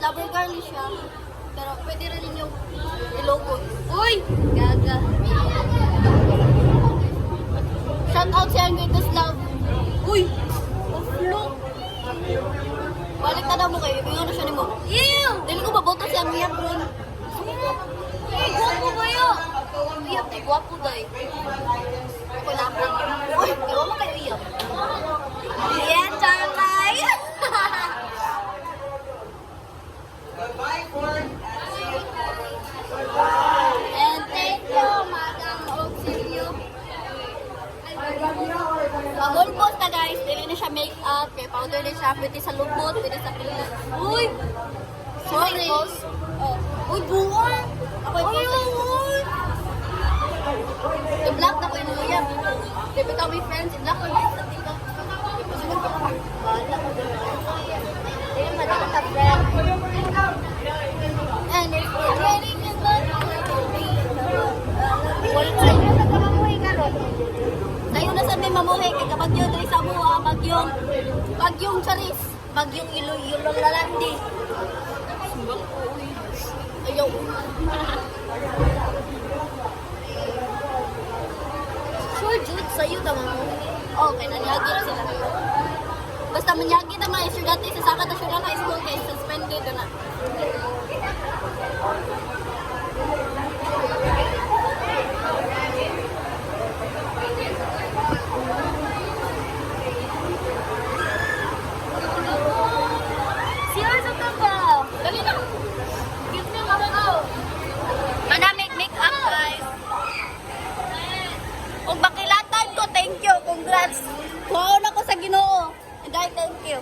lover girly siya. Pero pwede rin ninyong ilogod. Uy! Gaga. Shout out sa greatest love. Uy! Look! Balik na daw mo kayo. Ibigyan na siya ni mo. Ew! Dili ko maboto siya ang iyap ron. Uy! Gwapo kayo! Iyap na gwapo dahi. Ako lapang. Uy! Gawa mo kayo iyap. Yeah, Charlay! And thank you, Madam Auxilio. Pag-almost na guys, dili na siya make-up, kaya powder na siya, pwede sa lubot, pwede sa pilit. Uy! Sorry! Oh. Uy, buwan! Ako yung uy! I-block na ko yung uyap. Di ba kami friends? I-block ko yung sa tika. Bala ko doon. Ayun, madami ka friend. And if you're ready to go, wala tayo na kamamuhay ka ron. Tayo na sa may mamuhay, kaya bagyo dali sa mua, bagyong charis, bagyong ilo-ilo lalandi. Subang ko, uy. Ayaw. Sure, Jude, sa'yo tama mo. Okay, nanyagi na sila. Basta manyagi na mga issue dati sa Saka na Sugar High School kaya suspended na. Seryoso ka ba? Dali na. Give me a go. Manamig make-up guys. Kung bakilatan ko, thank you. Congrats. Kuhaon ako sa Ginoo. And I thank you.